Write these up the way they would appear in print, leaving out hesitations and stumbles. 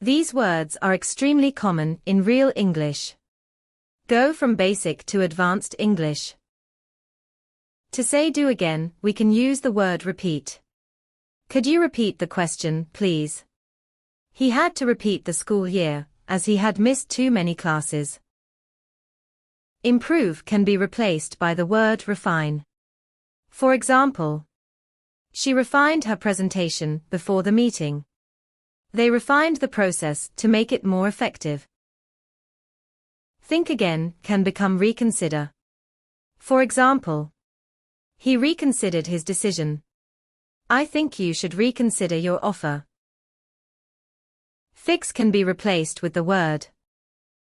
These words are extremely common in real English. Go from basic to advanced English. To say do again, we can use the word repeat. Could you repeat the question, please? He had to repeat the school year, as he had missed too many classes. Improve can be replaced by the word refine. For example, she refined her presentation before the meeting. They refined the process to make it more effective. Think again can become reconsider. For example, he reconsidered his decision. I think you should reconsider your offer. Fix can be replaced with the word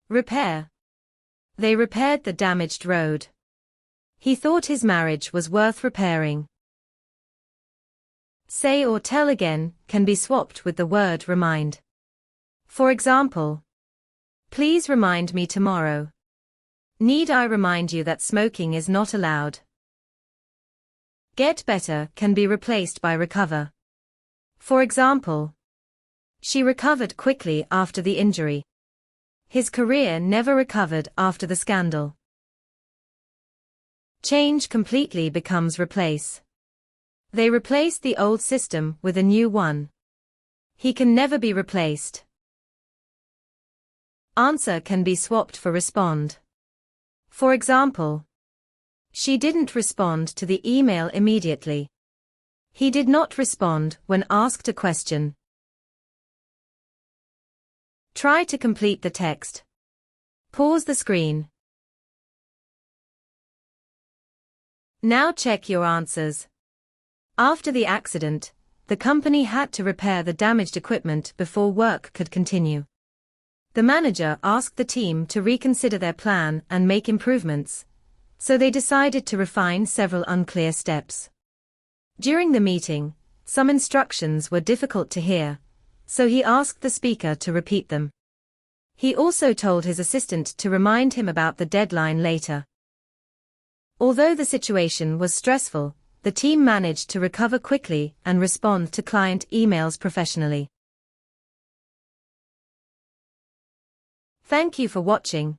repair. They repaired the damaged road. He thought his marriage was worth repairing. Say or tell again can be swapped with the word remind. For example, please remind me tomorrow. Need I remind you that smoking is not allowed? Get better can be replaced by recover. For example, she recovered quickly after the injury. His career never recovered after the scandal. Change completely becomes replace. They replaced the old system with a new one. He can never be replaced. Answer can be swapped for respond. For example, she didn't respond to the email immediately. He did not respond when asked a question. Try to complete the text. Pause the screen. Now check your answers. After the accident, the company had to repair the damaged equipment before work could continue. The manager asked the team to reconsider their plan and make improvements, so they decided to refine several unclear steps. During the meeting, some instructions were difficult to hear, so he asked the speaker to repeat them. He also told his assistant to remind him about the deadline later. Although the situation was stressful, the team managed to recover quickly and respond to client emails professionally. Thank you for watching.